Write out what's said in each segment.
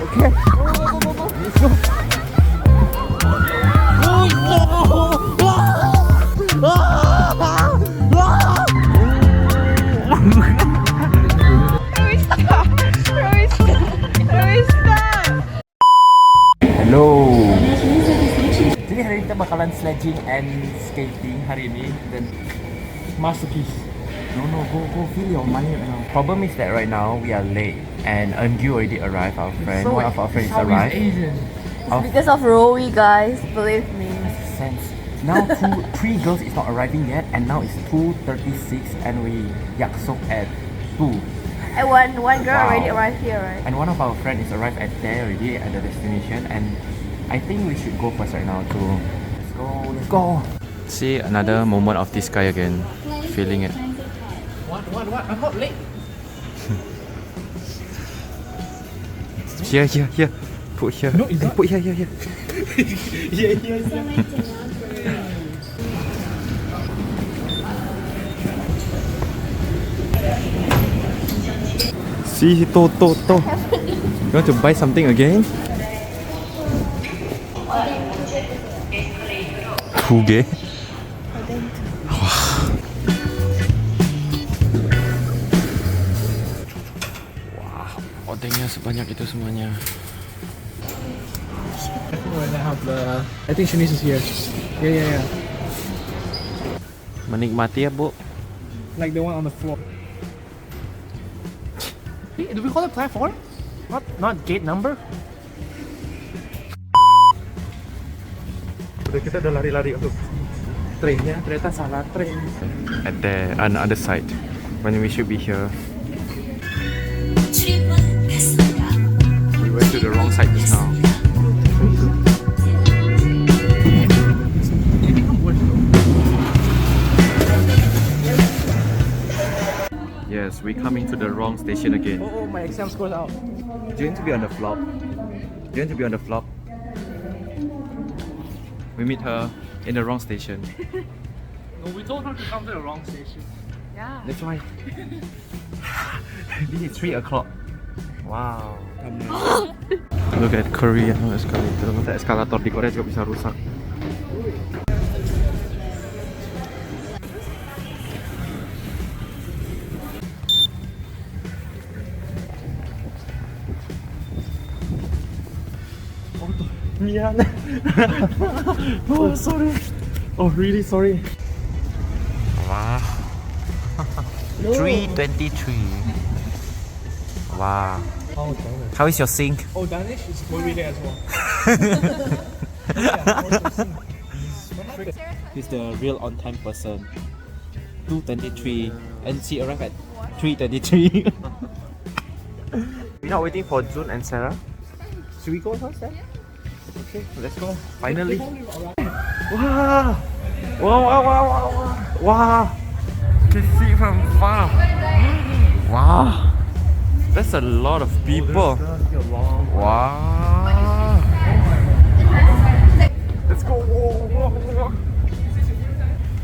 Okay. Let's go. Hello. Jadi hari ini kita bakalan sledging and skating hari ini dan Masterpiece. no, go feel your money right now. Problem is that right now we are late and Eunju already arrived. Our friend, one of our friends arrived. Asian. Because of Rowie, guys, believe me. Sense. Now three girls is not arriving yet, and now it's 2:36, and we yaksok at 2. And one girl Wow. already arrived here, right? And one of our friends is arrived at there already at the destination, and I think we should go first right now to. Let's go. See another moment of this guy again, feeling it. What? I'm not late. Here. Put here. No, it's not. Put here. Yeah. See, to. You want to buy something again? 2 개? Wah, odengnya sebanyak itu semuanya. I think Shanice is here. Yeah. Menikmati ya, Bu. Like the one on the floor. Hey, do we call it platform? Not gate number? Udah kita udah lari-lari untuk trainnya, ternyata salah train. At the other side, when we should be here. We went to the wrong side just now. Yes, we coming to the wrong station again. Oh, my exam score's out. Do you want to be on the vlog? We meet her in the wrong station. No, we told her to come to the wrong station. Yeah. That's why. This is 3 o'clock. Wow. Look at Korea escalator. Masa eskalator di Korea juga bisa rusak. 미안해. Oh, sorry. Oh, really sorry. Wow. 3:23. Wow. Oh, damn it. How is your sink? Oh, Danish is movie there as well. He's the real on-time person. 2:23, and she arrived at 3:23. We're not waiting for June and Sarah. Should we go first then? Okay, let's go. Finally. Wow! Wow! Can see from far. Wow! That's a lot of people. Wow! Let's go!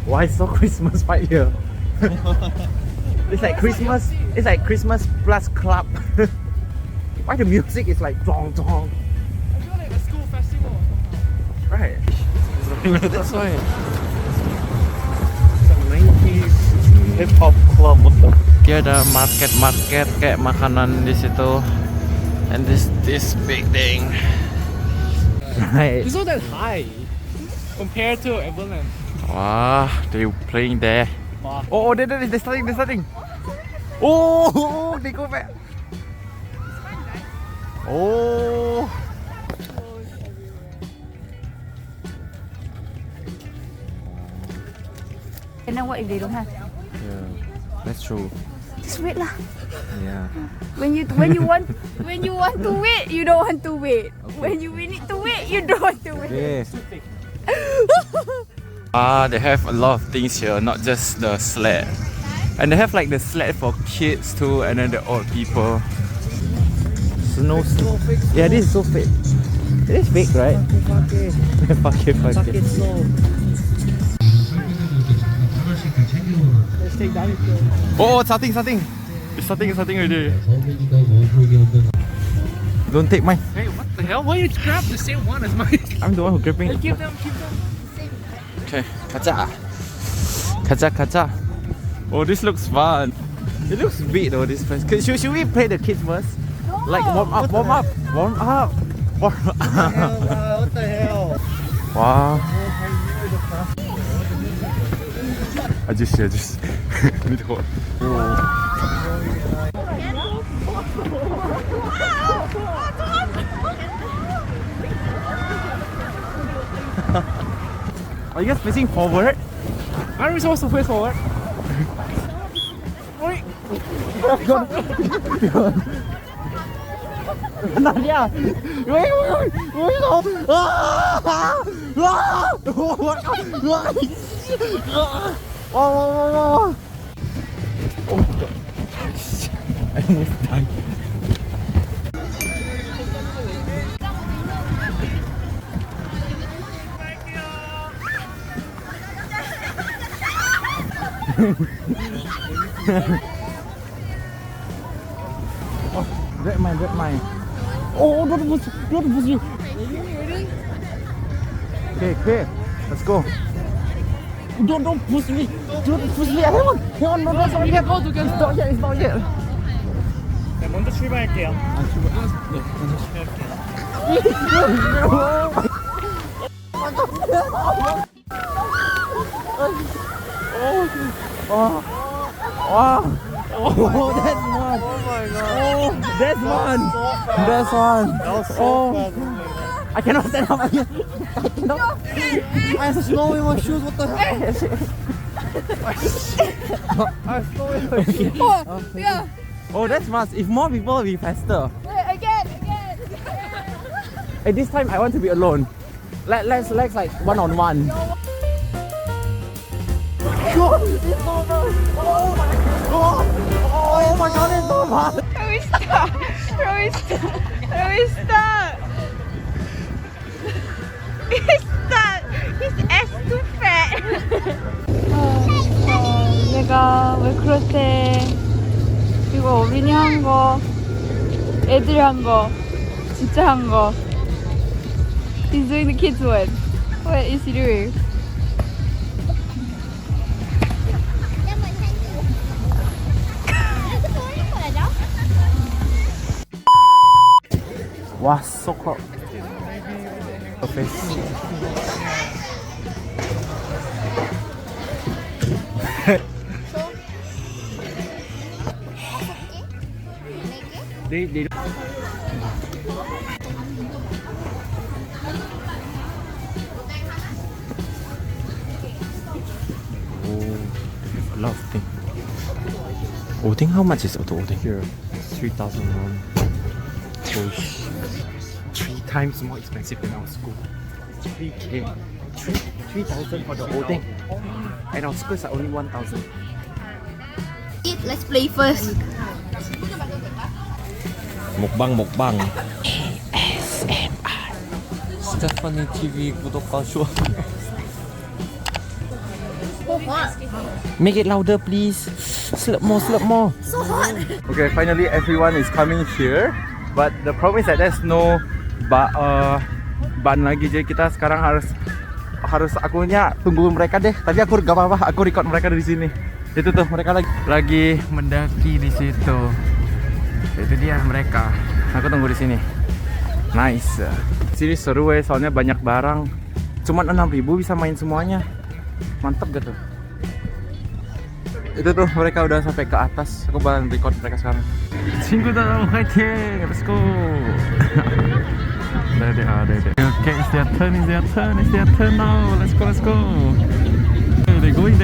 Why so Christmas right here? It's like Christmas. It's like Christmas plus club. Why the music is like dong dong? I feel like a school festival. Right. That's why. It's a 90s hip hop club. Dia ada market kayak makanan di situ. And this big thing. Right. It's not that high compared to Everland. Wow, they playing there. Wow. Oh, they're starting. Oh, they go back. Oh. And then what if they don't have? Yeah, that's true. Just wait lah. Yeah. When you want to wait, you don't want to wait. When you need to wait, you don't want to wait. Yes. They have a lot of things here, not just the sled. And they have like the sled for kids too, and then the old people. Snow. Yeah, this is so fake. It is fake, right? Fuck it. slow. Let's take that. Oh, it's starting. It's starting already. Don't take mine. Hey, what the hell? Why you grab the same one as mine? I'm the one who gripping. Hey, keep them, keep them. Okay, kacha. Kacha, kacha. Oh, this looks fun. It looks big though, this place. Should we play the kids first? Like warm up, warm up, warm up. Warm up. What the hell? Wow. 아저씨. 믿고. Are you guys facing forward? Aren't we supposed to face forward? Wait. Nadia! Wait! Oh, I almost died. Red mine. Oh, don't push you. Okay, let's go. Don't push me. Don't push me. Hang on. No, it's not yet. It's not yet. 네, 먼저 출발할게요. Wow. Oh, that's one. Oh my god. Oh, that's one. That's one. That was so Oh. fast. I cannot stand up again. I cannot. I have to slow in my shoes. What the hell? Oh, yeah. Oh, that's fast. If more people will be faster. Wait, again. At this time, I want to be alone. Let's like one on one. God, it's so fast. Oh my god. Oh my god, it's so fast. Restart. His ass too fat. 내가 왜 그렇대? 이거 어린이 한 거, 애들이 한 거, 진짜 한 거. He's doing the kids one. What is he doing? Wow, so cool. Okay. they a lot of things. Odeng, how much is the Odeng? Here, 3,001. Gosh, 3 times more expensive than our school. 3K. 3,000 for the Odeng. And our school is only 1,000. Let's play first. 먹방. ASMR. 스테파니 TV 구독과 좋아요. Make it louder, please. Slurp more. So hot. Okay, finally everyone is coming here, but the problem is that there's no ban lagi, jadi kita sekarang harus akunya tunggu mereka deh. Tapi aku gak apa-apa, aku record mereka dari sini. Itu tuh mereka lagi mendaki di situ. Itu dia mereka. Aku tunggu di sini. Nice. Sini seru ya, soalnya banyak barang. Cuman 6.000 bisa main semuanya. Mantap gitu. Itu tuh mereka udah sampai ke atas. Aku bakal record mereka sekarang. 친구들 화이팅! Let's go! There they are. Okay, it's their turn now. Let's go. They're going.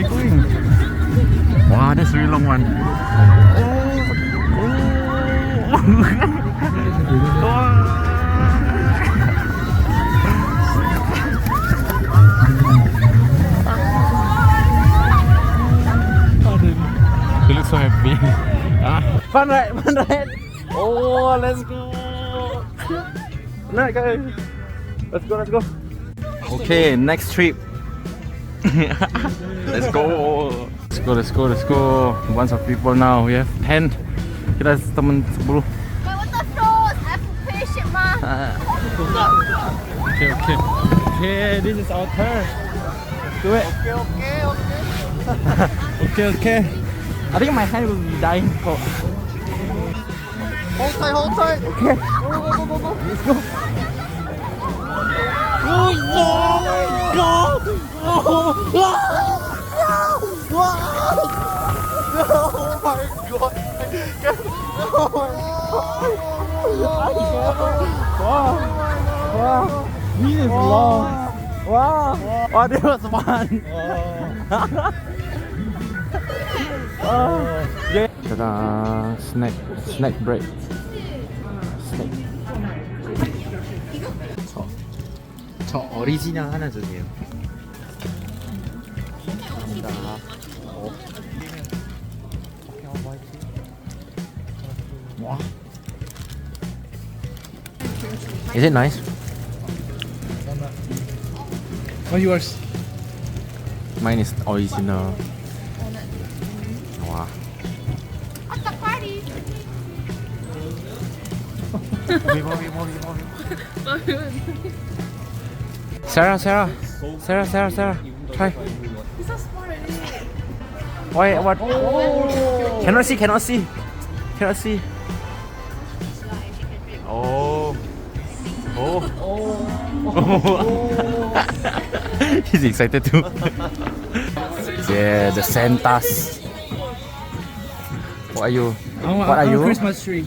Wow, that's a really long one. They look so happy. Fun ride. Oh, let's go. Nice guys. Let's go. Okay, next trip. Let's go. Bunch of people now. We have 10. Kita temen 10. But what the froze? I have to finish it Okay, okay. Okay, this is our turn. Do it. Okay, okay. I think my hand will be dying. Hold tight, hold tight. Okay. Go. Let's go. Oh my god! Oh my god! Wow! This is long. Wow! Oh, this was fun. Yeah. Ta-da! Snack break. Snack. 저 오리지널 하나 주세요. 감사합니다. 와. Is it nice? What's yours? Mine is original. Wow. Sarah, try. Why? What? Cannot see. Oh. He's excited too. Yeah, the Santas. What are you? What are you? Christmas tree.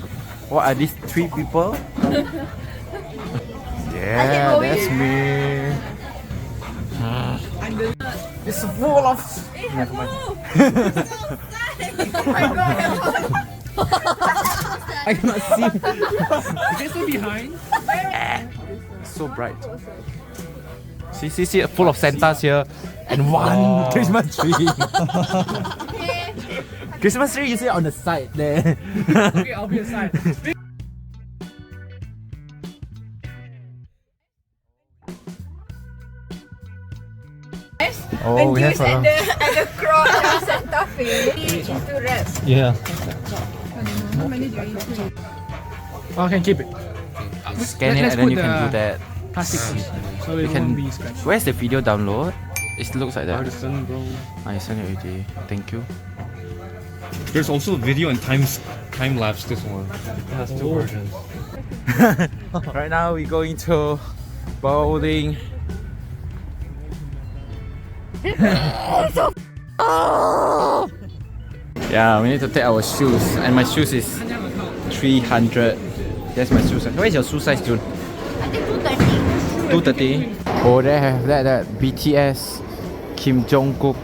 What are these 3 people? Yeah, that's me. It's full of. Never mind. I cannot see. You can stay behind. So bright. See, full of Santas here, and one Christmas tree. Christmas tree, you see on the side there. Okay, I'll be aside. Oh, And we have at the cross of Santa Fe to rest. Yeah. How many do you eat? Oh, I can keep it. Scan it Let's and then put you can the do that. Plastic piece, so You it can. won't be scratched. Where's the video download? It looks like that. Artisan, bro. I sent it already. Thank you. There's also video and time lapse. This one. It has 2 versions. Right now we're going to bowling. Yeah, we need to take our shoes, and my shoes is 300. That's my shoe size. Where is your shoe size, June? I think 230. 230. Oh, they have that BTS, Kim Jong-kook.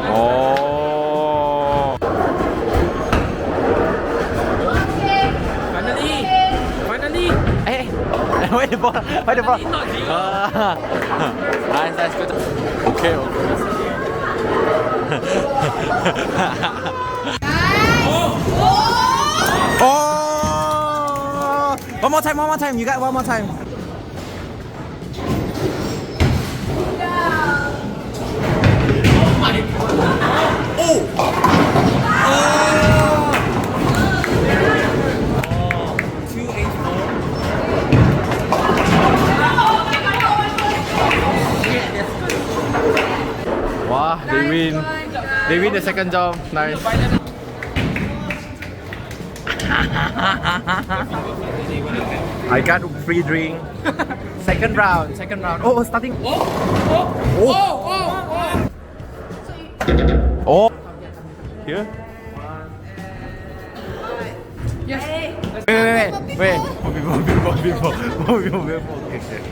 Oh. Finally! Hey, where the ball? Nice, good. Okay. Oh! One more time. You got one more time. Wow, they win. They win the second jump. Nice. I got a free drink. Second round. Oh, starting. Oh. Here. Yes. Wait. More people. Okay.